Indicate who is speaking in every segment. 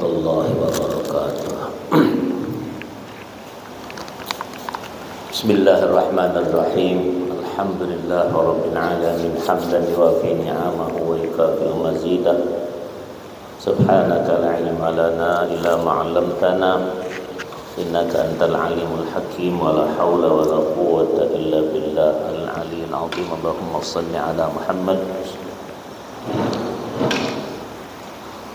Speaker 1: warahmatullahi wabarakatuh. Bismillahirrahmanirrahim. Alhamdulillahi rabbil alamin hamdan yuwafi ni'amahu wa yukafi'u mazidah. Subhanaka la ilma lana illa ma 'allamtana innaka antal alimul hakim wa la haula wa la quwwata illa billahil aliyyil azim. Allahumma shalli ala Muhammad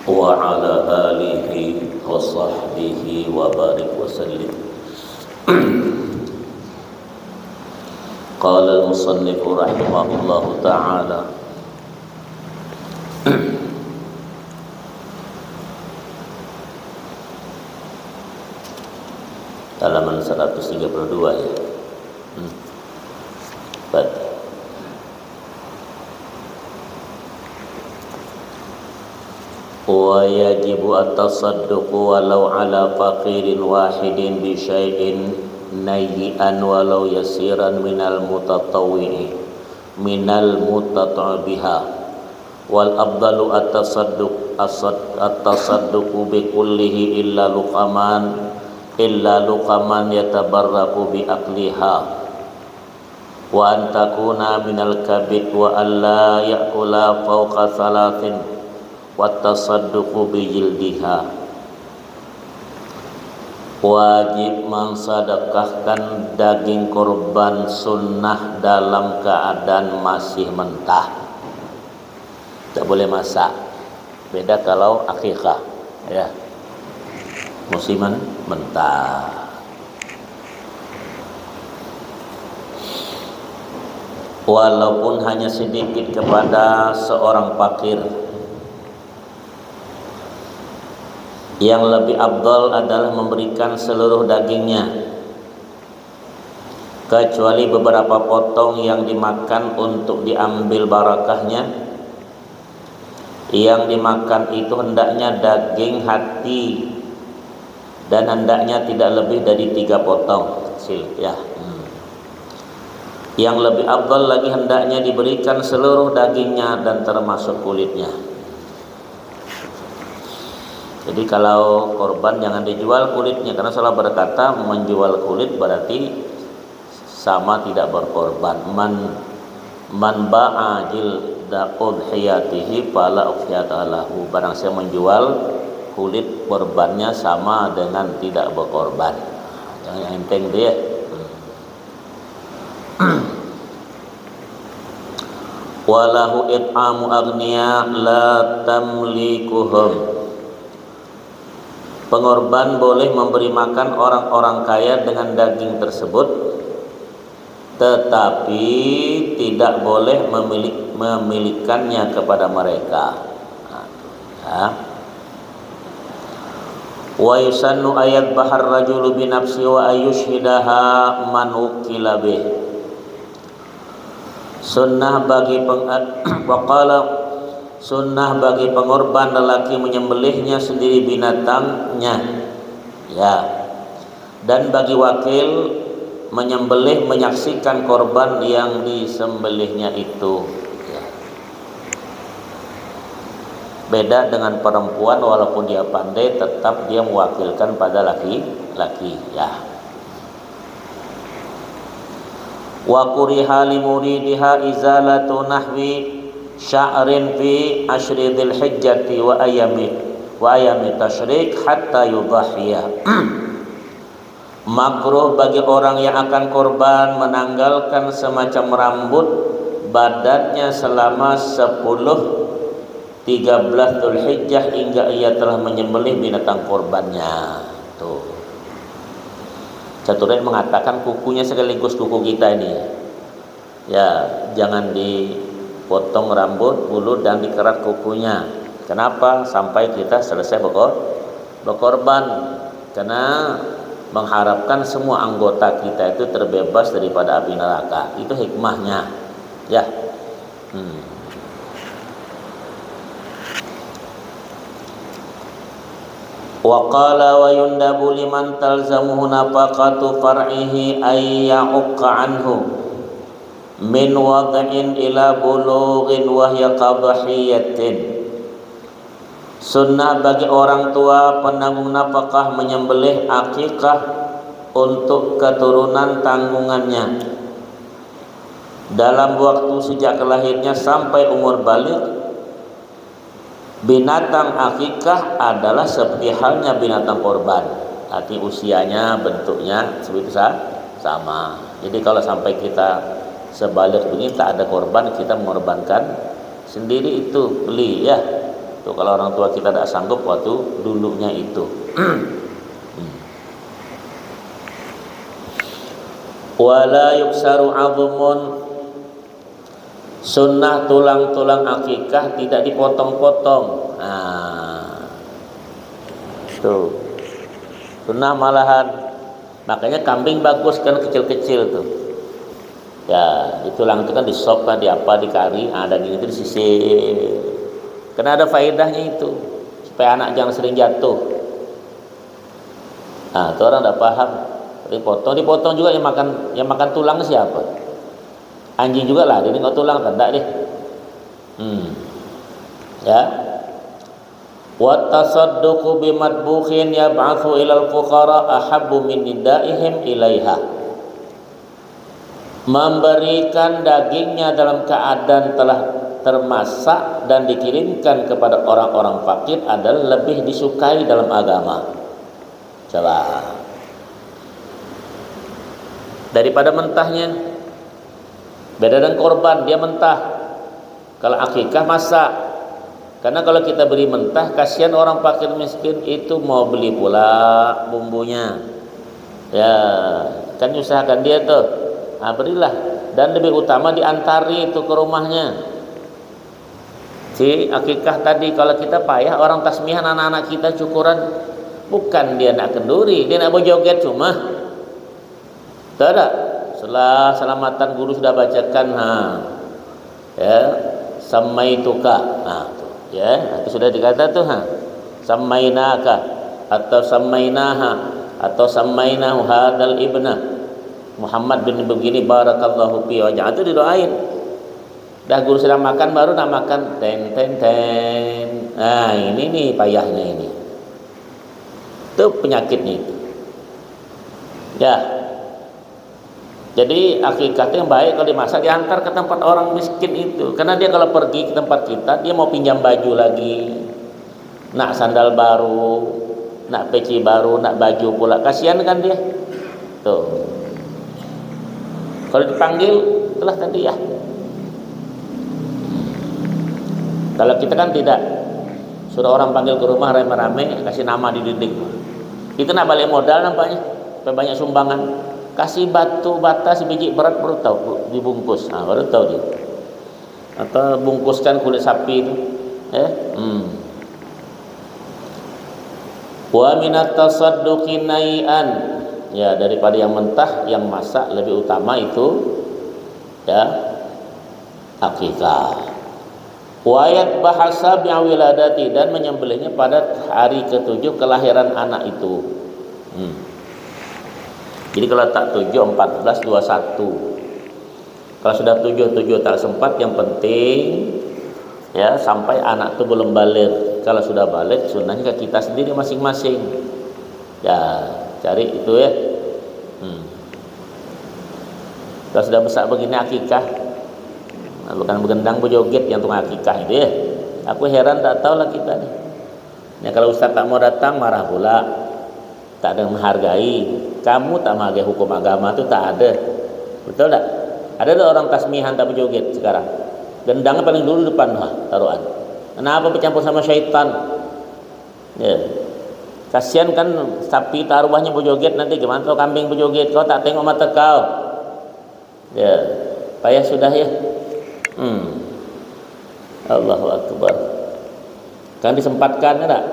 Speaker 1: wa ala alihi wa sahbihi wa barik wa sallim. Qala al-musannif rahimahullahu ta'ala halaman 132 ya. Baik. Wa yajibu at-tasadduqu walau ala faqirin wahidin bi syai'in nayyi'an walau yasiran minal mutatawwi'i minal mutata'biha wal afdalu at-tasadduqu bi kullihi illa luqaman yatabarraku bi akliha wa an takuna minal kabid wa alla ya'kula fawqa thalathin wattasadduqu bijildiha. Wajib mensedekahkan daging korban sunnah dalam keadaan masih mentah, tidak boleh masak. Beda kalau akikah ya, musiman mentah. Walaupun hanya sedikit kepada seorang fakir. Yang lebih afdal adalah memberikan seluruh dagingnya, kecuali beberapa potong yang dimakan untuk diambil barakahnya. Yang dimakan itu hendaknya daging hati dan hendaknya tidak lebih dari 3 potong kecil ya. Yang lebih afdal lagi hendaknya diberikan seluruh dagingnya dan termasuk kulitnya. Jadi kalau korban jangan dijual kulitnya, karena salah berkata menjual kulit berarti sama tidak berkorban. Man ba'a jilda udhiyatihi fala udhiyata lahu. Barang siapa menjual kulit korbannya sama dengan tidak berkorban. Jangan enteng dia. Walahu it'amu agniya la tamlikuhum. Pengorban boleh memberi makan orang-orang kaya dengan daging tersebut, tetapi tidak boleh memilikannya kepada mereka. Wa yusannu ayat bahar rajulu bi nafsi wa ayushhidaha man ukila bih. Sunnah bagi sunnah bagi pengorban lelaki menyembelihnya sendiri binatangnya ya, dan bagi wakil menyembelih menyaksikan korban yang disembelihnya itu ya. Beda dengan perempuan, walaupun dia pandai tetap dia mewakilkan pada laki-laki ya. Wa kuriha li muridiha izalatu nahwi sya'rin fi ashri dzil hijjati wa ayami tasyrik hatta yudhhiya. Makruh bagi orang yang akan korban menanggalkan semacam rambut badannya selama 13 Dzulhijjah hingga ia telah menyembelih binatang korbannya. Tuh. Caturai mengatakan kukunya sekaligus kuku kita ini. Ya, jangan dipotong rambut, bulu dan dikerat kukunya. Kenapa? Sampai kita selesai berkorban. Karena mengharapkan semua anggota kita itu terbebas daripada api neraka. Itu hikmahnya. Ya. Wa qala wa yundabu liman talzamuhu nafaqatu far'ihi ay ya'uqqa anhu min wad'in ila bulughin wa hiya qadhiyatin Sunnah bagi orang tua penanggung nafkah menyembelih akikah untuk keturunan tanggungannya dalam waktu sejak lahirnya sampai umur balik. Binatang akikah adalah seperti halnya binatang korban, arti usianya, bentuknya seperti itu sama. Jadi kalau sampai kita sebalik begini tak ada korban, kita mengorbankan sendiri, itu beli ya. Tuh, kalau orang tua kita tidak sanggup waktu dulunya itu. Wala yuksaru azmun, sunnah tulang-tulang akikah tidak dipotong-potong. Nah, tuh sunnah malahan, makanya kambing bagus kan kecil-kecil tuh. Ya, di tulang itu kan disop lah, di apa, di kari, daging itu disisir. Karena ada faedahnya itu, supaya anak jangan sering jatuh. Nah, itu orang tidak paham. Dipotong juga, yang makan tulang siapa? Anjing juga lah, dia nggak tulang tanda deh. Ya. Wa tasadduqu bimadbukhin yab'athu ilal fuqara ahabbu min nidaihim ilaiha. Memberikan dagingnya dalam keadaan telah termasak dan dikirimkan kepada orang-orang fakir adalah lebih disukai dalam agama. Coba, daripada mentahnya. Beda dengan korban, dia mentah. Kalau akikah masak. Karena kalau kita beri mentah, kasihan orang fakir miskin itu mau beli pula bumbunya. Ya, kan usahakan dia tuh. Nah, berilah. Dan lebih utama diantari itu ke rumahnya. Si akikah tadi, kalau kita payah orang tasmihan anak-anak kita syukuran, bukan dia nak kenduri, dia nak berjoget cuma. Tak ada. Setelah selamatan guru sudah bacakan, ya, samaituka, ya, itu sudah dikata tuh, samainaka atau samainaha atau samainahu hadal ibna Muhammad bin begini barakallahu fi wajah, itu didoain. Dah guru sedang makan, baru nak makan ten. Nah, ini nih payahnya ini. Itu penyakitnya itu. Ya. Jadi akikah itu yang baik kalau dimasak diantar ke tempat orang miskin itu. Karena dia kalau pergi ke tempat kita, dia mau pinjam baju lagi, nak sandal baru, nak peci baru, nak baju pula. Kasihan kan dia. Tuh. Kalau dipanggil, itulah tadi ya. Kalau kita kan tidak, suruh orang panggil ke rumah rame-rame, kasih nama di dinding. Itu nak balik modal nampaknya, banyak sumbangan. Kasih batu bata sebiji berat baru tahu dibungkus, baru tahu dia. Atau bungkuskan kulit sapi itu, Wa minat tasadduqi nai'an, ya, daripada yang mentah, yang masak lebih utama itu, ya, akikah. Wayat bahasa bi'awiladati, dan menyembelihnya pada hari ke-7 kelahiran anak itu. Jadi kalau tak 7, 14, 21. Kalau sudah 7 tak sempat, yang penting ya sampai anak itu belum balik. Kalau sudah balik, sunnahnya ke kita sendiri masing-masing. Ya, cari itu ya. Kalau sudah besar begini akikah, bukan begendang berjoget yang tukang akikah itu ya. Aku heran, tak tahu lah kita nih. Ya, kalau ustaz tak mau datang marah pula, tak ada yang menghargai. Kamu tak menghargai hukum agama itu, tak ada. Betul tak? Ada orang tasmihan tak berjoget sekarang. Gendangnya paling dulu depan taruhan. Kenapa bercampur sama syaitan? Ya. Kasihan kan sapi taruhannya berjoget, nanti gimana kalau kambing berjoget? Kau tak tengok mata kau. Ya, payah sudah ya. Allahu Akbar. Kan disempatkan tak?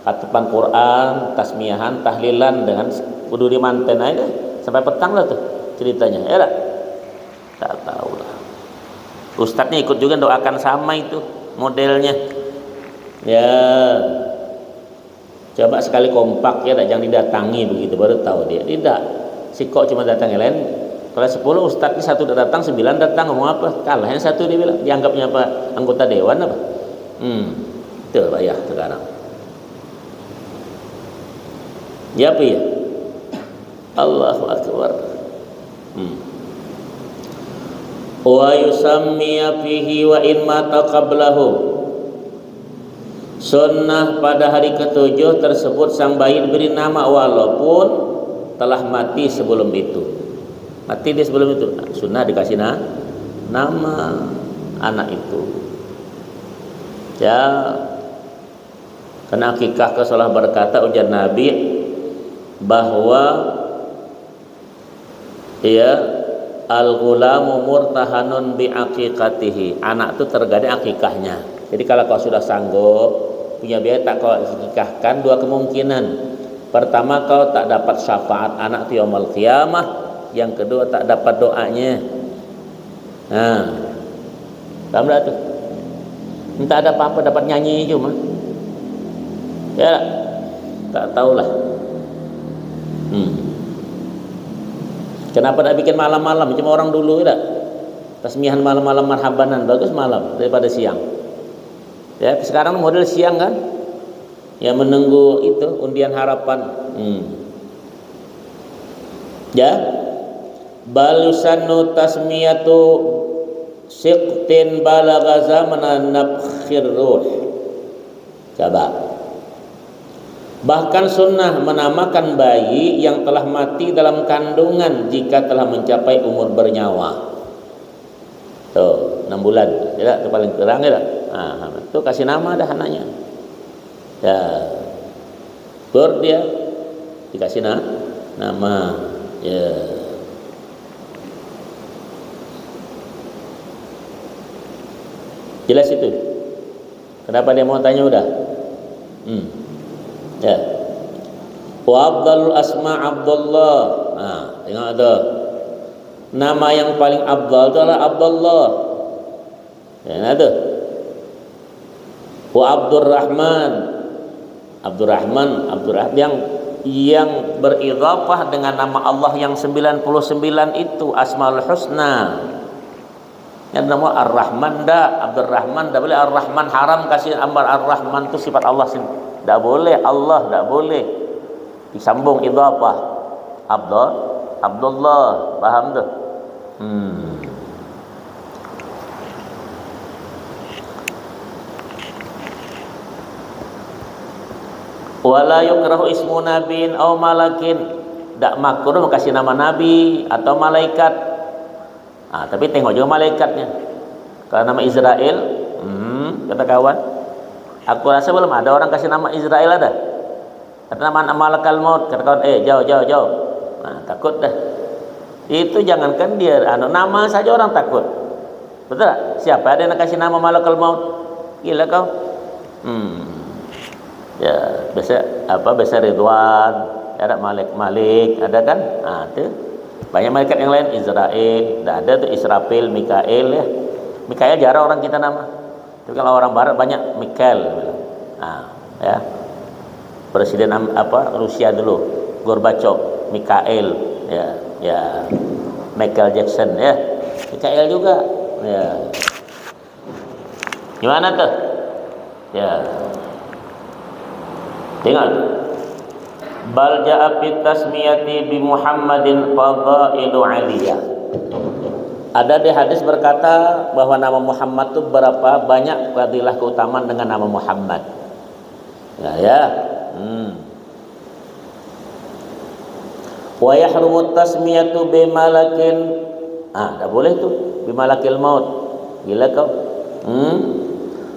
Speaker 1: Khataman Quran, tasmiahan, tahlilan dengan berduri manten aja sampai petang lah tuh ceritanya. Ya tak? Tak tahu lah. Ustadznya ikut juga doakan sama itu modelnya. Ya. Coba sekali kompak ya, jangan didatangi begitu baru tahu dia. Tidak. Si kok cuma datang yang lain. Kalau 10 ustadz ini 1 datang, 9 datang, ngomong apa? Kalah yang 1 dia bilang, dianggapnya apa? Anggota dewan apa? Itu payah sekarang. Ya apa ya? Allahu Akbar. Wa yusammiya fihi wa in mata qablahu. Sunnah pada hari ke-7 tersebut sang bayi diberi nama walaupun telah mati sebelum itu. Mati dia sebelum itu. Sunnah dikasih nama anak itu. Ya, karena akikah Rasulullah berkata ujar Nabi bahwa ya al-ghulamu murtahanun bi aqiqatihi. Anak itu tergadai akikahnya. Jadi kalau kau sudah sanggup punya biaya tak kau akikahkan, dua kemungkinan. Pertama, kau tak dapat syafaat anak itu yaumul qiyamah. Yang kedua, tak dapat doanya. Nah, paham tak tuh? Entah ada apa-apa, dapat nyanyi cuma. Ya, tak tahulah. Kenapa tak bikin malam-malam? Cuma orang dulu tak. Tasmihan malam-malam marhabanan bagus malam daripada siang. Ya, sekarang model siang kan? Ya menunggu itu undian harapan. Ya. Balusannu tasmiyatu siqtin balagha zamanan nafkhir ruh. Coba. Bahkan sunnah menamakan bayi yang telah mati dalam kandungan jika telah mencapai umur bernyawa. Tuh, 6 bulan. Ya, itu paling kurang ya. Nah, itu kasih nama dah anaknya. Ya. Dia dikasih nama. Ya. Jelas itu. Kenapa dia mau tanya udah? Ya. Wa afdalul asma Abdullah. Nah, tengok ada. Nama yang paling afdal itu adalah Abdullah. Ya, ada. Wa Abdurrahman. Abdurrahman yang beridhafah dengan nama Allah yang 99 itu Asmaul Husna. Yang nama Ar-Rahman dah, Abdurrahman dah boleh. Ar-Rahman haram kasih ambar Ar-Rahman itu sifat Allah sendiri. Tak boleh, Allah tak boleh disambung idhafah. Abdullah, paham tu? Wala yukrahu ismu nabiin aw malakin. Tak makruh kasih nama nabi atau malaikat. Tapi tengok juga malaikatnya. Kalau nama Israel, kata kawan, aku rasa belum ada orang kasih nama Israel ada. Kata nama malakal maut, kata kawan, jauh. Takut dah. Itu jangankan dia, nama saja orang takut. Betul tak? Siapa ada yang kasih nama malakal maut? Gila kau. Ya, biasa Ridwan, ada Malik, ada kan? Itu. Banyak malaikat yang lain, Israel, ada tuh Israfil, Mikael ya. Mikael jarang orang kita nama. Tapi kalau orang barat banyak Mikael. Ya. Presiden Rusia dulu, Gorbachev, Mikael, ya. Michael Jackson ya. Mikael juga. Ya. Gimana tuh? Ya. Tengok. Bal ja'a fi tasmiyati bi Muhammadin fadailu aliyah. Ada di hadis berkata bahwa nama Muhammad itu berapa banyak fadilah keutamaan dengan nama Muhammad. Ya. Wa yahrumu tasmiyatu bi malakin. Tak boleh tu bi malakil maut. Gila kau.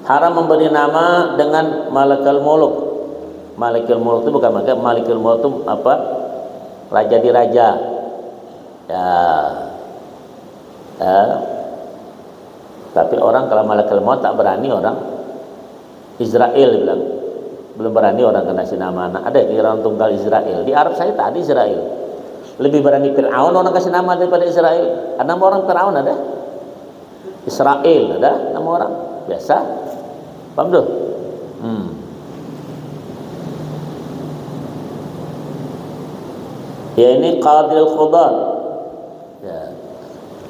Speaker 1: Haram memberi nama dengan malakal muluk. Malikul Mulk itu bukan Malikul Mulk itu apa? Raja di raja. Ya. Tapi orang kalau Malikul Mulk tak berani orang Israel bilang. Belum berani orang kena si nama anak. Ada di orang tunggal Israel. Di Arab saya tak ada Israel. Lebih berani Fir'aun orang kasih nama daripada Israel. Ada nama orang Fir'aun ada? Israel ada nama orang. Biasa. Paham tu? Ya ini qadil khudar.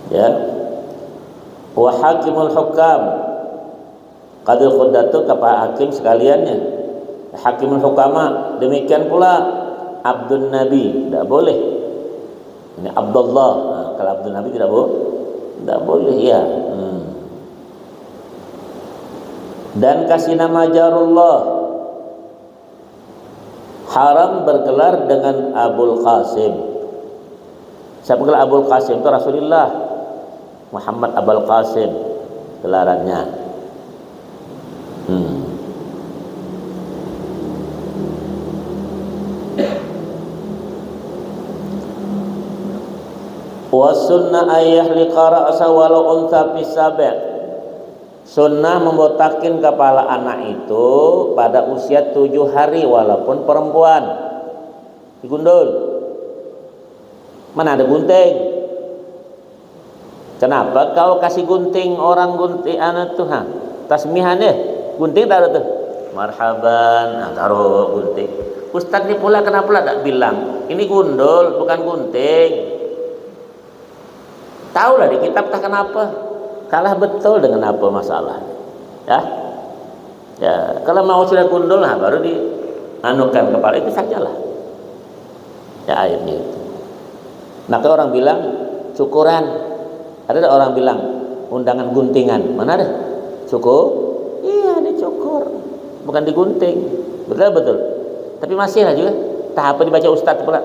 Speaker 1: Ya. Wa hakimul hukam. Qadil Quddatu kepada hakim sekaliannya, Hakimul Hukama. Demikian pula Abdun Nabi, tidak boleh. Ini Abdullah. Nah, kalau Abdun Nabi tidak boleh ya. Dan kasih nama Jarullah, haram bergelar dengan Abul Qasim. Siapa gelar Abul Qasim? Itu Rasulullah Muhammad Abul Qasim gelarannya. Wa sunnah ayah liqara asa walau unta pisabe. Sunnah membotakin kepala anak itu pada usia 7 hari walaupun perempuan. Digundul. Mana ada gunting? Kenapa kau kasih gunting orang gunting anak tuh? Tasmihan ya, gunting taruh tuh. Marhaban, taruh gunting. Ustaz ini pula kenapa tak bilang ini gundul bukan gunting? Tahulah di kitab tak kenapa? Kalah betul dengan apa masalah? Ya, kalau mau sudah gundul lah baru dianukan kepala itu sajalah. Ya akhirnya itu. Maka orang bilang cukuran. Ada orang bilang undangan guntingan. Mana ada? Cukur? Iya dicukur, bukan digunting. Betul. Tapi masih lah juga. Tahap dibaca ustadz pula.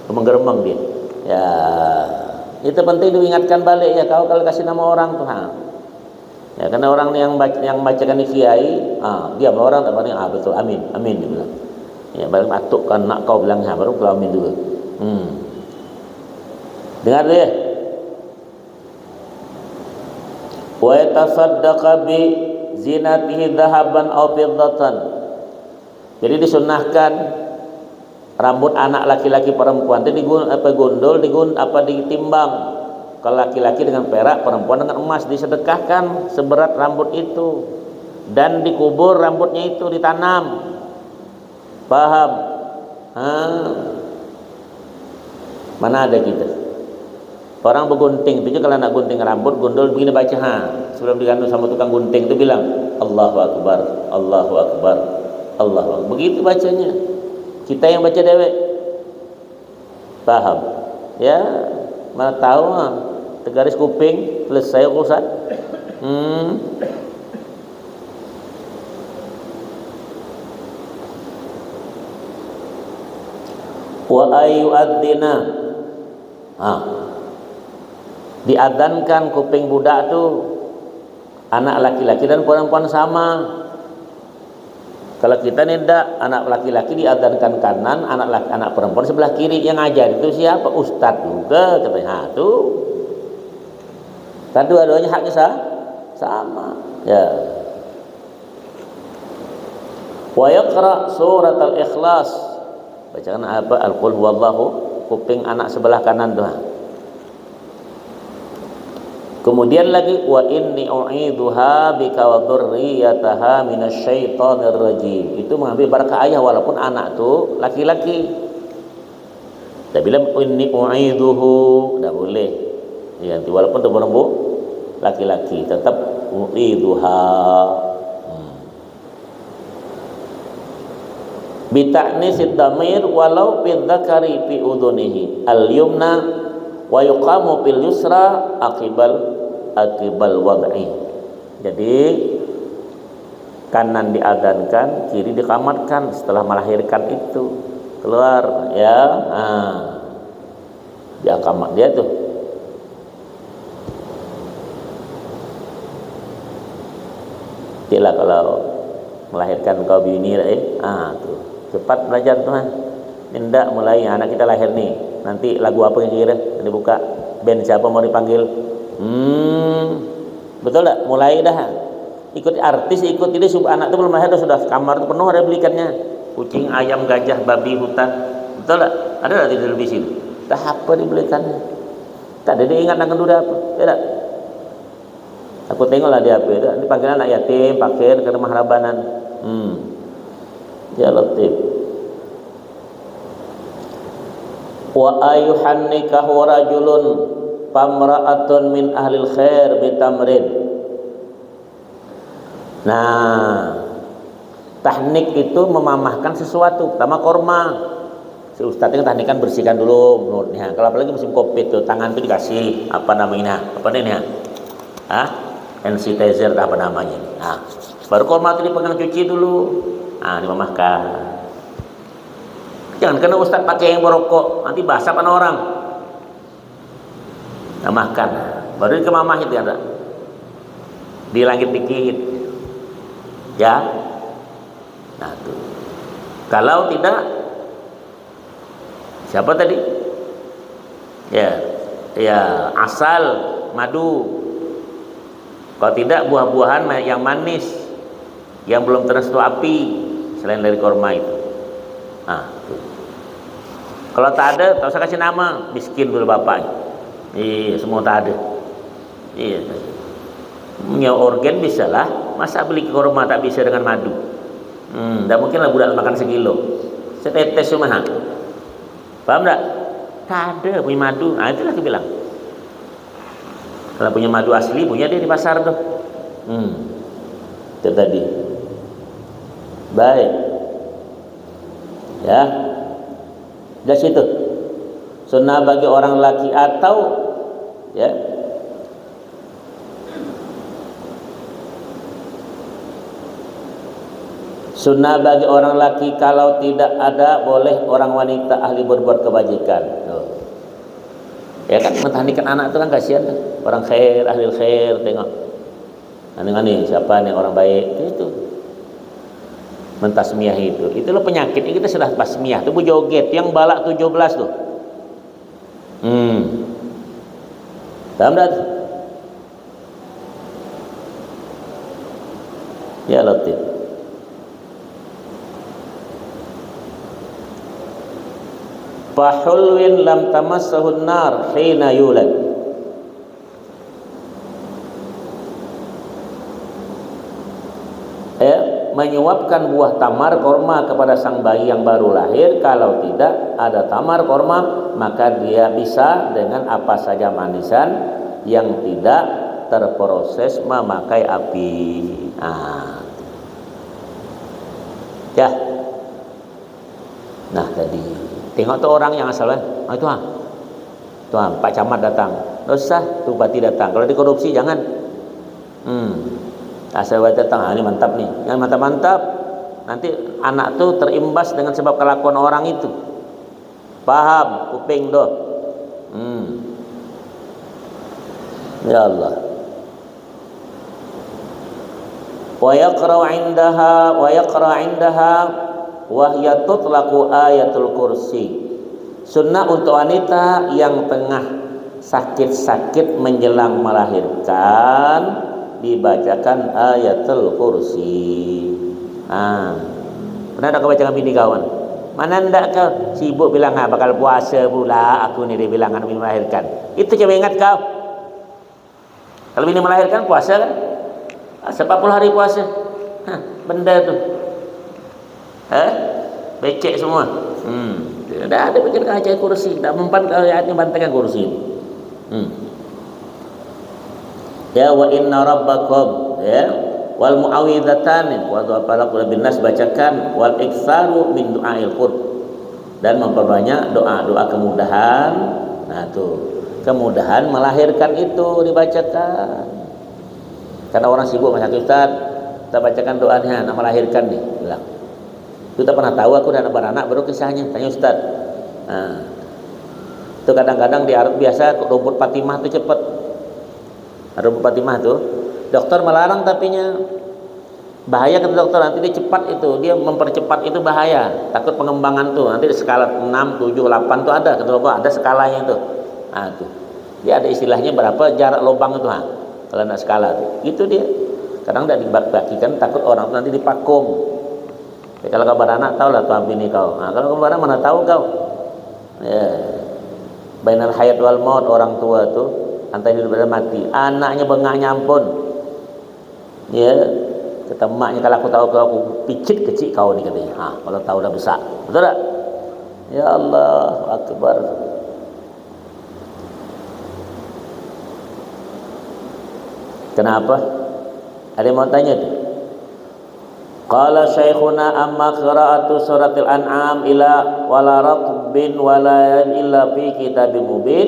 Speaker 1: Gemeng-gemeng dia. Ya. Itu penting diingatkan balik ya kalau kasih nama orang tuh. Ya karena orang yang bacakan kiai, dia orang tak paling betul amin dia bilang. Ya baru atuk kan nak kau bilang baru kau amin juga. Dengar dia. Wa yatasaddaqa bi zinatihi dhahaban aw fiddatan. Jadi disunnahkan rambut anak laki-laki perempuan itu digundul, ditimbang. Kalau laki-laki dengan perak, perempuan dengan emas, disedekahkan seberat rambut itu dan dikubur rambutnya itu, ditanam. Paham? Mana ada kita? Orang bergunting itu kalau nak gunting rambut, gundul begini baca sebelum digandul sama tukang gunting itu bilang Allahu Akbar, Allahu Akbar, Allahu Akbar. Begitu bacanya. Kita yang baca dewek. Paham? Ya, mana tahu tegaris kuping selesai urusan. Wa ayu adzina. Diadzankan kuping budak tuh anak laki-laki dan perempuan sama. Kalau kita nih anak laki-laki diadzankan kanan, anak perempuan sebelah kiri. Yang ngajar itu siapa? Ustadz juga katanya. Tuh. Kan dua-duanya haknya sama. Ya. Wa yaqra surat al-ikhlas. Bacaan apa? Al-qul huwallahu, kuping anak sebelah kanan tuh. Kemudian lagi wa inni u'idzuha bika wa dzurriyyataha minasyaitonir rajim. Itu mengambil barakah ayah walaupun anak tuh laki-laki. Tak bilang inni u'idzuhu, enggak boleh. Ya, walaupun tuh perempuan laki-laki tetap u'idzuha. Bi ta'nisid dhamir walau fi dzakari fi udhunihi al-yumna wa yuqamu bil yusra aqibal wad'i. Jadi kanan diadzankan, kiri dikamatkan setelah melahirkan itu keluar ya. Dia kamat dia tuh. Tidak kalau melahirkan kau bini tuh cepat belajar tuh. Tidak mulai anak kita lahir nih. Nanti lagu apa yang kira dibuka, band siapa mau dipanggil. Betul tak? Mulai dah ikut artis, ikut ini anak itu belum lahir sudah kamar itu penuh ada belikannya, kucing, ayam, gajah, babi, hutan. Betul tak? Ada tak di televisi itu? Tak apa dibelikannya. Tak ada dia ingat nak dulu apa? Tidak. Aku tengoklah dia apa itu. Dipanggil anak yatim, pakir ke rumah rabanan. Ya Latif. Wa ayuhannikahu rajulun pamra'atun min ahlil khair bitamrin. Nah, teknik itu memamahkan sesuatu, pertama korma. Si ustadz itu teknik kan bersihkan dulu mulutnya. Kalau apalagi musim covid tuh, tangan tuh dikasih apa namanya? Apa ini ya? Hand sanitizer apa namanya? Nah, baru korma itu dipegang cuci dulu. Nah, dimamahkan. Jangan kena ustadz pakai yang berokok, nanti basah kan orang. Mamahkan, baru dikemamah itu ada. Dilangit dikit. Ya. Nah, tuh. Kalau tidak, siapa tadi? Ya, asal, madu. Kalau tidak buah-buahan yang manis, yang belum tersentuh api, selain dari korma itu. Nah, tuh. Kalau tak ada, tak usah kasih nama, miskin dulu bapaknya. Iya, semua tak ada. Iya. Punya organ bisa lah, masa beli korma tak bisa dengan madu? Tak mungkin lah budak makan sekilo, setetes cuma. Paham tak? Tak ada punya madu. Nah, itulah aku bilang. Kalau punya madu asli, punya dia di pasar tuh. Itu tadi. Baik. Ya. Dari situ. Sunnah bagi orang laki atau ya. Sunnah bagi orang laki kalau tidak ada, boleh orang wanita ahli berbuat kebajikan. Ya kan, mentahnikan anak itu kan kasihan. Orang khair, ahli khair, tengok. Nih siapa nih orang baik itu. Mentasmiyah itu. Itulah penyakit. Kita sudah tasmiyah. Itu joget yang balak 17 tuh. Paham tak? Ya Latif. Fahulwin lam tamassahun nar hina yulad. Menyuapkan buah tamar korma kepada sang bayi yang baru lahir. Kalau tidak ada tamar korma, maka dia bisa dengan apa saja manisan yang tidak terproses memakai api. Ya. Nah tadi tengok tuh orang yang asalnya, tuan Pak Camat datang, dosa tuh Bupati datang. Kalau dikorupsi jangan. Asal datang, ini mantap nih, yang mantap-mantap. Nanti anak tuh terimbas dengan sebab kelakuan orang itu. Paham? Kuping doh. Ya Allah. Wa yaqra 'indaha wa hiya tutlaqu ayatul kursi. Sunnah untuk wanita yang tengah sakit-sakit menjelang melahirkan, dibacakan ayatul kursi. Pernah tak kau bacakan bini kawan? Mana ndak kau sibuk bilang bakal puasa pula aku ni, dia bilang anak bini melahirkan. Itu coba ingat kau. Kalau bini melahirkan puasa kan? 40 hari puasa. Benda tu. Becek semua. Tidak ada pikirkan ayat kursi, tak mempan ayatnya bantakan kursi. Ya wa inna rabbakum ya wal muawwidatan wa falaq bin nas, bacakan wal iktsaru min du'ail qurb, dan memperbanyak doa-doa kemudahan. Nah tuh, kemudahan melahirkan itu dibacakan. Karena orang sibuk macam Ustaz, kita bacakan doanya nak melahirkan nih, bilang. Kita pernah tahu aku dan beranak baru kisahnya, tanya Ustaz. Itu kadang-kadang di Arab biasa rumput Fatimah itu cepat. Rumput Fatimah tuh dokter melarang, tapinya bahaya kata dokter, nanti dia cepat itu, dia mempercepat itu bahaya, takut pengembangan tuh nanti di skala 6, 7, 8 tuh ada kata dokter, ada skalanya itu. Tuh dia ada istilahnya berapa jarak lubang itu kalau nak skala tuh. Itu dia kadang tidak dibagikan, takut orang tuh nanti dipakum. Kalau kau beranak tahu lah tuan bini kau. Kalau kau beranak mana tahu kau. Bainal hayat wal maut, orang tua tuh antara hidup dan mati. Anaknya bengaknya ampun. Ya, kata maknya, kalau aku tahu kau, aku picit kecil kau ni katanya. Kalau tahu dah besar. Betul tak? Ya Allah Akbar. Kenapa? Ada yang mau tanya tu? Qala syekhuna amma qira'atu suratil an'am ila wala ratbin wala illa fi kitabim mubin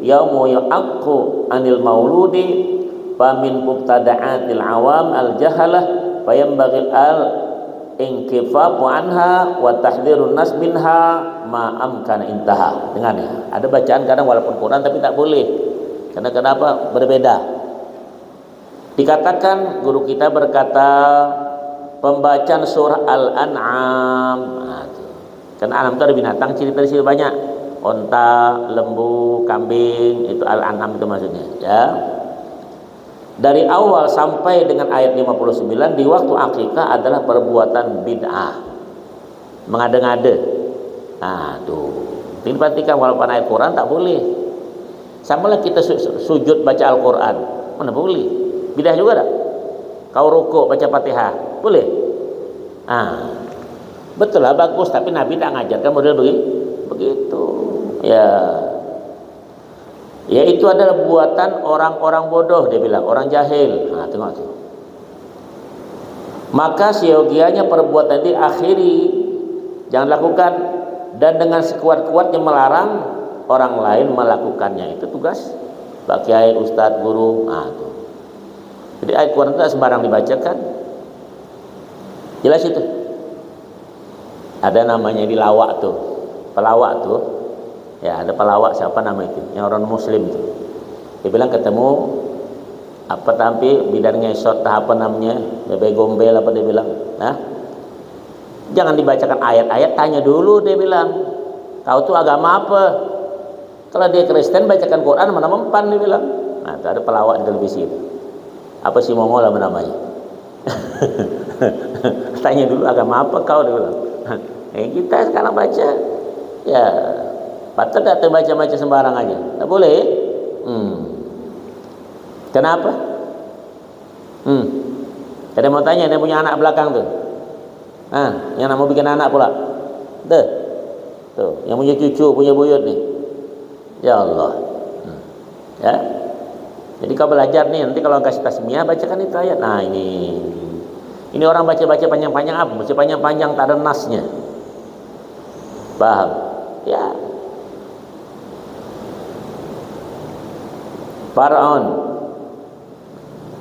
Speaker 1: yaumu yu'aqqu anil mauludi famin mubtada'atil awam al jahalah fayambaghi al inkifafu anha wa tahdhirun nas minha ma amkana intaha. Dengar ya, ada bacaan kadang walaupun Quran tapi tak boleh. Karena kenapa? Berbeda. Dikatakan guru kita berkata pembacaan surah Al-An'am. Kan An'am itu ada binatang, cerita di situ banyak. Onta, lembu, kambing, itu Al-An'am itu maksudnya, ya. Dari awal sampai dengan ayat 59 di waktu akikah adalah perbuatan bid'ah. Mengada-ngada. Nah, tuh. Ini perhatikan walaupun ayat Quran tak boleh. Sama lah kita sujud baca Al-Quran. Mana boleh? Bid'ah juga tak? Kau rukuk baca Fatihah, boleh? Betul lah, bagus, tapi Nabi tak ngajarkan model begitu. Ya itu adalah buatan orang-orang bodoh, dia bilang, orang jahil. Tengok tu. Maka siogianya perbuatan ini akhiri, jangan lakukan, dan dengan sekuat-kuatnya melarang orang lain melakukannya. Itu tugas Pak Kiai, Ustadz, Guru. Tuh. Jadi ayat Quran itu sembarang dibacakan. Jelas itu. Ada namanya di lawak tuh. Pelawak tuh. Ya, ada pelawak, siapa nama itu? Yang orang muslim tuh. Dia bilang ketemu apa tampil bidar ngesot apa namanya? Bebe gombel apa dia bilang. Jangan dibacakan ayat-ayat, tanya dulu dia bilang. Kau tuh agama apa? Kalau dia Kristen bacakan Quran mana mempan dia bilang. Itu ada pelawak di televisi itu. Apa si Mongol apa namanya? Tanya dulu agama apa kau, dia bilang. Kita sekarang baca, ya patut tak baca-baca sembarang aja, tak boleh. Kenapa? Ada mau tanya, dia punya anak belakang tuh, yang nak mau bikin anak pula, tuh, yang punya cucu, punya buyut nih, ya Allah, ya. Jadi kau belajar nih, nanti kalau kasih tasmiyah bacakan itu ayat. Ini orang baca-baca panjang-panjang apa? Baca panjang-panjang tak ada nasnya. Paham? Ya. Faraun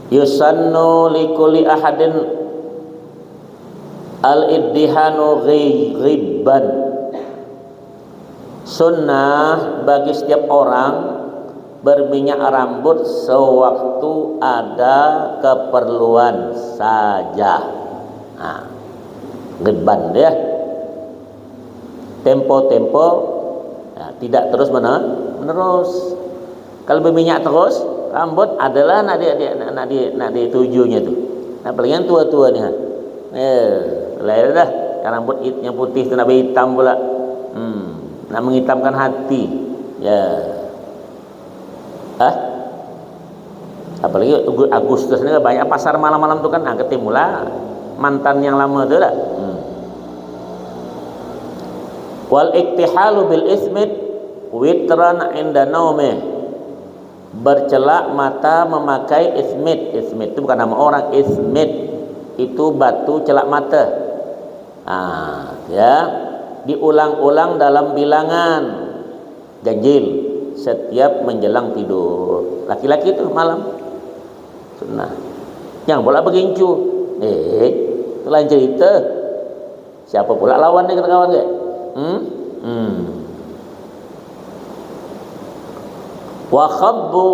Speaker 1: yusannu likulli ahadin al-iddihanu ghibban. Sunnah bagi setiap orang berminyak rambut sewaktu ada keperluan saja. Ghibban dia. Tempo-tempo, tidak terus menerus. Kalau berminyak terus, rambut adalah nak dia tujuannya tu. Apalagi yang tua-tua ni. Lain dah. Rambut yang putih tu nak hitam pula. Nak menghitamkan hati. Ya. Apalagi Agustus ni banyak pasar malam-malam tu kan, ketemu lah mantan yang lama tu lah. Wal iktihalu bil ismit witran inda naumih. Bercelak mata memakai ismit. Ismit itu bukan nama orang, ismit itu batu celak mata. Ya, diulang-ulang dalam bilangan ganjil setiap menjelang tidur. Laki-laki itu malam sunnah. Jangan pula bergincu. Itu lain cerita. Siapa pula lawan dia, kawan ke? Wa khabbu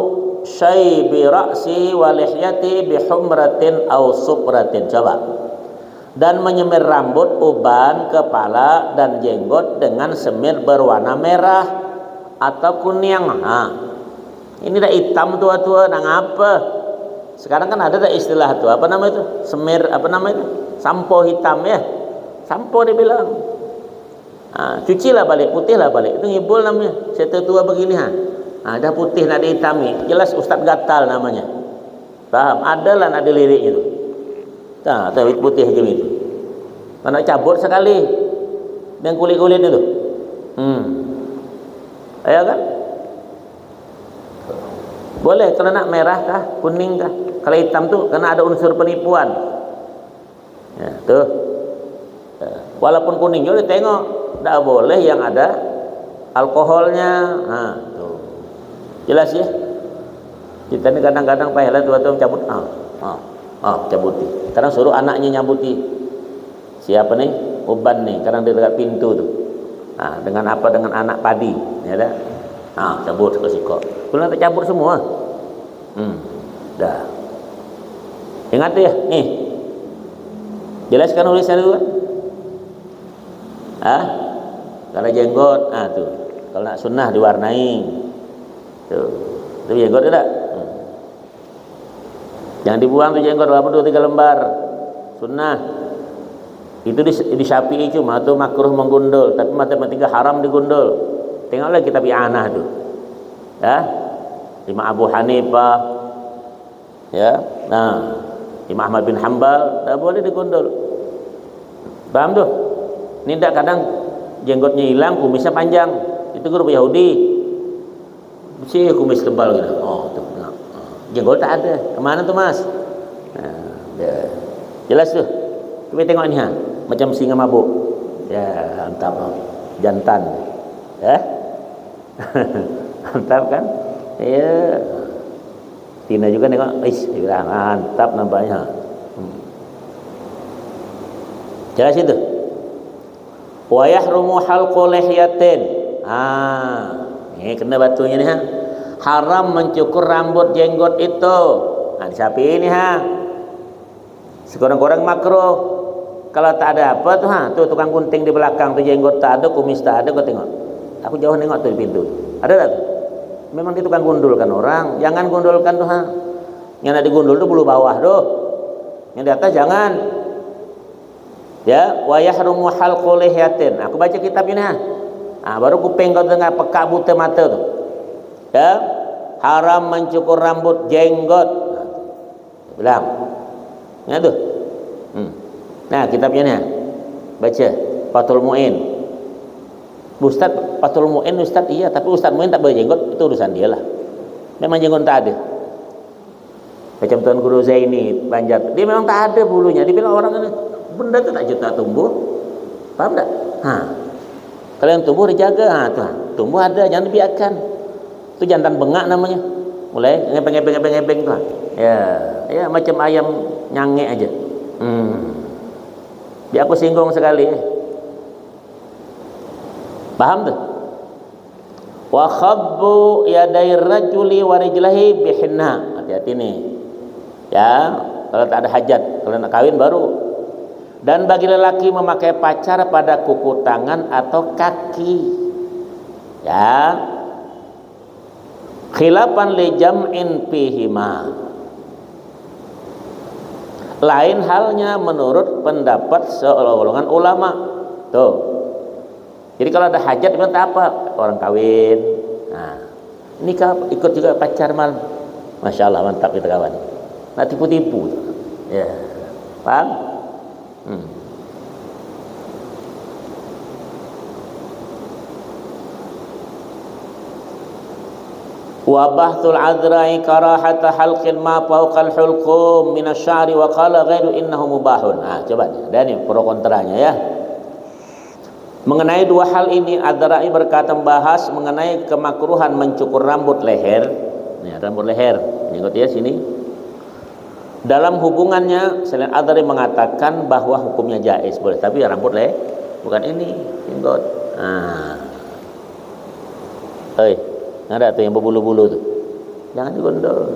Speaker 1: syaibi ra'si wa lihyati bi humratin aw supratin. Coba. Dan menyemir rambut, uban, kepala dan jenggot dengan semir berwarna merah atau kuning. Ini dah hitam tua-tua, nak apa? Sekarang kan ada istilah tu, apa nama itu? Semir, apa nama itu? Sampo hitam ya. Sampo dia bilang. Cucilah balik, putihlah balik. Itu ngibul namanya. Saya tua begini dah putih nak dihitami. Jelas Ustaz Gatal namanya. Paham? Adalah nak dilirik itu. Tapi putih macam itu. Nak cabut sekali. Dan kulit-kulit itu. Ayo kan? Boleh kalau nak merah kah, kuning kah? Kalau hitam tu karena ada unsur penipuan. Ya, tuh. Walaupun kuning juga tengok, tidak boleh yang ada alkoholnya. Nah, tuh. Jelas ya? Kita ini kadang-kadang pahala tua-tua cabut, cabuti. Kadang suruh anaknya nyabuti. Siapa nih? Uban nih, kadang di dekat pintu tuh. Nah, dengan apa? Dengan anak padi, ya dah. Cabut ke siko. Pulang tak cabut semua. Dah. Ingat tuh ya, nih. Jelaskan tulisan dulu kan? Kalau jenggot, tuh. Kalau nak sunnah diwarnai. Tuh. Itu jenggot tidak? Jangan dibuang tuh jenggot, walaupun 2-3 lembar. Sunnah. Itu di Syafi'i cuma tuh makruh menggundul, tapi matematika haram digundul. Tengoklah kitab I'anah tuh. Ya. Imam Abu Hanifah. Ya. Nah, Imam Ahmad bin Hanbal tak boleh digundul. Paham tuh? Ini tidak, kadang jenggotnya hilang, kumisnya panjang. Itu grup Yahudi. Mesti kumis tebal gitu. Tuh. Jenggot tak ada. Kemana tuh mas? Jelas tuh. Kita tengok ini macam singa mabuk. Ya, mantap. Jantan. Ya. Mantap kan? Ya. Tina juga tengok. Mantap nampaknya. Jelas itu. Wa yahrumu halqu lihyatin. Ini kena batunya nih haram mencukur rambut jenggot itu. Di Syafi'i ini sekurang-kurang makruh. Kalau tak ada apa tuh tuh tukang gunting di belakang tuh, jenggot tak ada, kumis tak ada, kau tengok. Aku jauh nengok tuh di pintu. Ada tak? Memang dia tukang gundulkan orang. Jangan gundulkan tuh Yang ada digundul tuh bulu bawah tuh. Yang di atas jangan. Ya, wa yahrumu halqu lihyatin. Aku baca kitab ini baru kuping kau dengar peka buta mata tuh. Ya, haram mencukur rambut jenggot. Bilang. Ya tuh. Nah, kitabnya nih. Baca Fathul Mu'in. Ustaz Fathul Mu'in Ustaz iya, tapi Ustaz Mu'in tak berjenggot, itu urusan dia lah. Memang jenggot tak ada. Macam Tuan Guru Zaini Banjar, dia memang tak ada bulunya. Dia bilang orang ini benda itu tak tumbuh. Paham tak? Kalau yang tumbuh dijaga, tumbuh ada, jangan dibiarkan. Itu jantan bengak namanya. Mulai ngebeng tuh. Ya macam ayam nyangek aja. Biar aku singgung sekali. Paham tuh? Wa khabbu yaday rajuli wa rijlahi bihinna. Hati-hati nih. Ya, kalau tak ada hajat, kalau nak kawin baru. Dan bagi lelaki memakai pacar pada kuku tangan atau kaki. Ya. Khilafan li jam'in fihima. Lain halnya menurut pendapat segolongan ulama. Tuh. Jadi kalau ada hajat itu apa? Orang kawin. Nikah ikut juga pacar malam. Masya Allah, mantap kita kawan. Nak tipu-tipu. Ya. Paham? Wa bahtul adra'i karahata halqin ma fawqal hulqum min asy-sya'ri wa qala ghairu innahu mubahun. Coba ada nih pro kontranya ya. Mengenai dua hal ini, Ad-Dara'i berkata membahas mengenai kemakruhan mencukur rambut leher. Rambut leher, jenggot ya sini. Dalam hubungannya, selain Ad-Dara'i mengatakan bahwa hukumnya jaiz boleh, tapi rambut leher bukan ini, jenggot. Ada tuh yang berbulu-bulu tuh. Jangan digondol.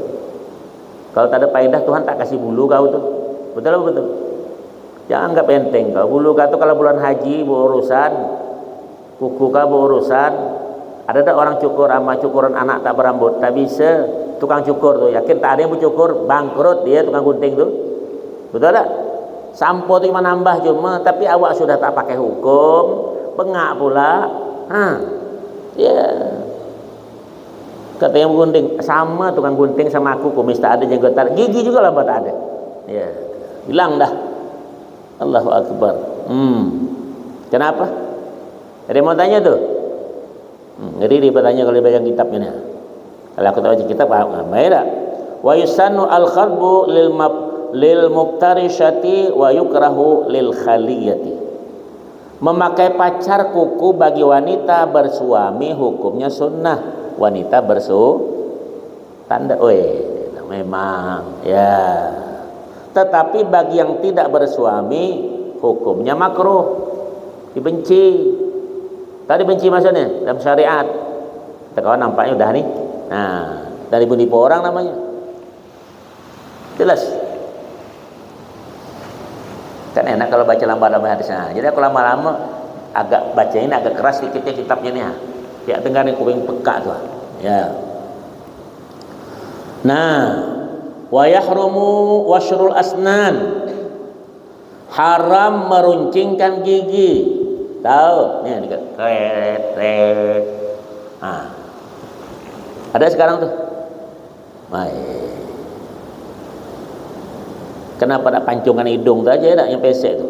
Speaker 1: Kalau tak ada faedah, Tuhan tak kasih bulu kau tuh. Betul apa betul? Jangan anggap enteng kau. Bulu kau tuh kalau bulan haji berurusan, kuku kau berurusan. Ada orang cukur sama cukuran anak tak berambut, tak bisa. Tukang cukur tuh yakin tak ada yang bercukur, bangkrut dia tukang gunting tuh. Betul tak? Sampo tuh cuma nambah cuma, tapi awak sudah tak pakai hukum, bengak pula. Kata yang gunting sama, tukang gunting sama aku, kumis tak ada, jenggot tak ada, gigi juga lah tak ada. Ya, hilang dah. Allahu Akbar. Kenapa? Ada yang mau tanya tuh? Ngeri dia bertanya kalau dia baca kitabnya nih. Kalau aku tak baca kitab, baik tak? Wa yusannu al-kharbu lil muktarishati wa yukrahu lil khaliyati. Memakai pacar kuku bagi wanita bersuami hukumnya sunnah. Wanita tanda memang ya. Tetapi bagi yang tidak bersuami hukumnya makruh, dibenci. Tadi benci maksudnya dalam syariat. Kita kawan nampaknya udah nih. Nah, dari nipu orang namanya. Jelas. Kan enak kalau baca lama-lama hadisnya. Jadi aku lama-lama agak baca ini agak keras sedikitnya kitabnya nih. Ya dengarin kuping peka tuh. Ya. Nah, wa yahrumu wasyrul asnan. Haram meruncingkan gigi. Tahu? Nih kret. Ah. Ada sekarang tuh. Baik. Kenapa ada pancungan hidung tu aja tak yang pesek tu.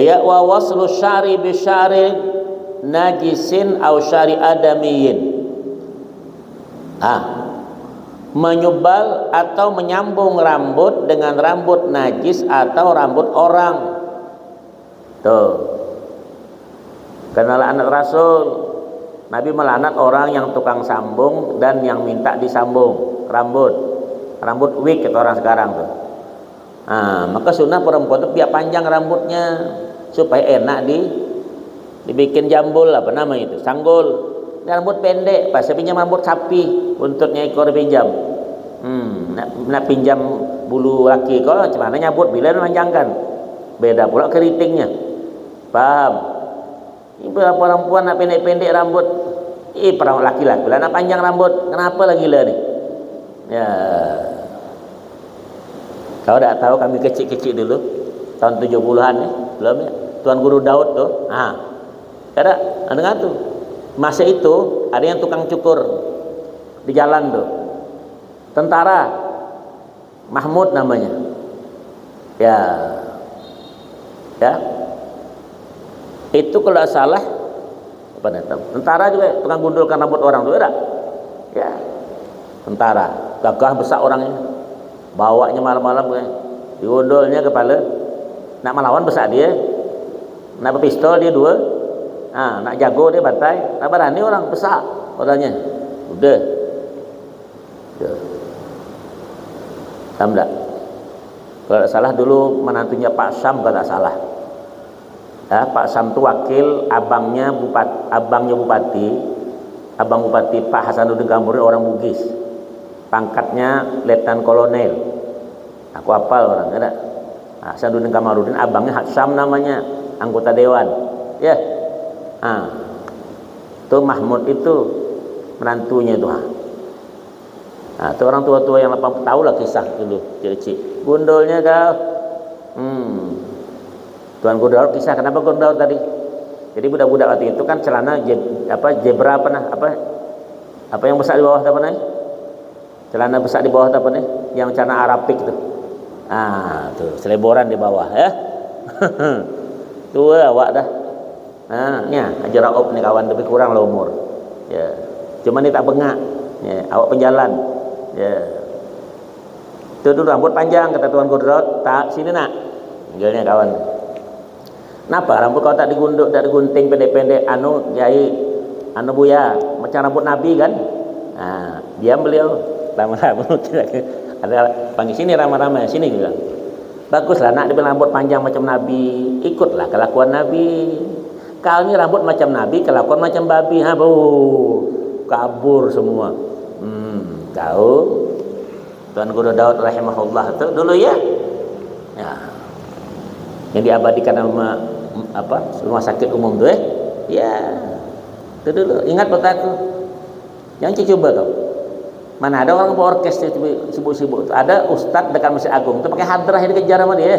Speaker 1: Ya wa waslu syari bi syari najisin aw syari adamiyin. Menyubal atau menyambung rambut dengan rambut najis atau rambut orang. Tuh. Kenal anak Rasul. Nabi melaknat orang yang tukang sambung dan yang minta disambung rambut wig kata orang sekarang tuh. Maka sunnah perempuan itu biar panjang rambutnya supaya enak dibikin jambul apa nama itu, sanggul. Dan rambut pendek, pas pinjam rambut sapi, buntutnya ekor pinjam. Nak pinjam bulu laki kau macam mana nyabut bila memanjangkan. Beda pula keritingnya. Paham? Ibu perempuan nak pendek-pendek rambut. Perang laki-laki lah nak panjang rambut. Kenapa lagi lah ni? Ya. Kau dah tahu kami kecil-kecil dulu tahun 70-an ni, belum ya? Tuan Guru Daud tu. Ada dengar tu. Masa itu ada yang tukang cukur di jalan tu. Tentara Mahmud namanya. Ya. Itu kalau salah apa namanya? Tentara juga tukang gundulkan rambut orang tu ada. Ya. Tentara, gagah besar orangnya. Bawanya malam-malam digundulnya kepala. Nak melawan besar dia. Nak pistol dia dua. Nak jago dia bantai. Nak berani orang besar orangnya. Udah. Sama tak? Kalau tak salah dulu menantunya Pak Sam kalau tak salah. Pak Sam tu wakil abangnya bupati, abang bupati Pak Hasanuddin Kamurin orang Bugis. Pangkatnya Letnan Kolonel. Aku hafal orang ada. Hasanuddin Kamarudin abangnya Haksam namanya, anggota dewan. Ya. Tu Mahmud itu menantunya tu. Tu orang tua-tua yang 80 tahu lah kisah dulu cik-cik. Gundulnya kau. Tuan Guru Daud kisah kenapa Guru Daud tadi? Jadi budak-budak waktu itu kan celana zebra apa yang besar di bawah apa nih? Celana besar di bawah apa nih? Yang celana Arabik tu. Tu seleboran di bawah ya. Tua awak dah. Ni Haji Raub ni kawan tapi kurang lah umur. Ya. Cuma ni tak bengak. Ya, awak penjalan. Ya. Tu dulu rambut panjang kata Tuan Guru Daud, tak sini nak. Panggilnya kawan. Kenapa rambut kau tak digunduk, tak digunting pendek-pendek Yai Buya macam rambut Nabi kan? Diam beliau lama-lama ada panggil sini ramai-ramai sini juga. Baguslah nak dia rambut panjang macam Nabi, ikutlah kelakuan Nabi. Kau ni rambut macam Nabi, kelakuan macam babi, kabur semua. Tahu Tuan Guru Daud rahimahullah tu dulu ya. Yang diabadikan nama rumah sakit umum tu ya. Itu dulu ingat kata aku. Jangan coba kau. Mana ada orang bawa orkes sibuk-sibuk. Ada ustaz dekat Masjid Agung tu pakai hadrah yang dikejar sama dia.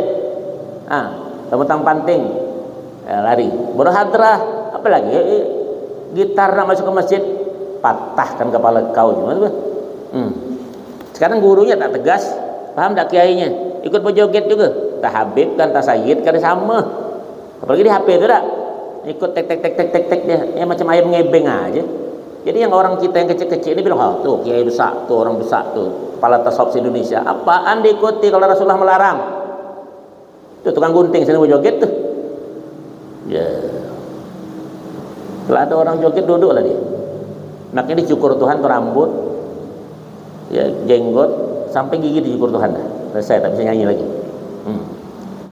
Speaker 1: Tentang panting. Lari. Baru hadrah, apa lagi? Gitar nak masuk ke masjid, patahkan kepala kau gimana? Sekarang gurunya tak tegas, paham tak kiainya? Ikut berjoget juga. Tak Habib kan, tak Sayyid kan sama. Apalagi di HP tu tak? Ikut tek dia. Ya macam ayam ngebeng aja. Jadi yang orang kita yang kecil-kecil ini bilang, oh tuh kiai besar, tuh orang besar, tuh kepala tasawuf Indonesia. Apaan diikuti kalau Rasulullah melarang? Tuh tukang gunting sini mau joget tuh. Ya. Kalau ada orang joget duduk lah dia. Makanya dicukur Tuhan tuh rambut, ya jenggot sampai gigi dicukur Tuhan dah. Selesai, tak bisa nyanyi lagi.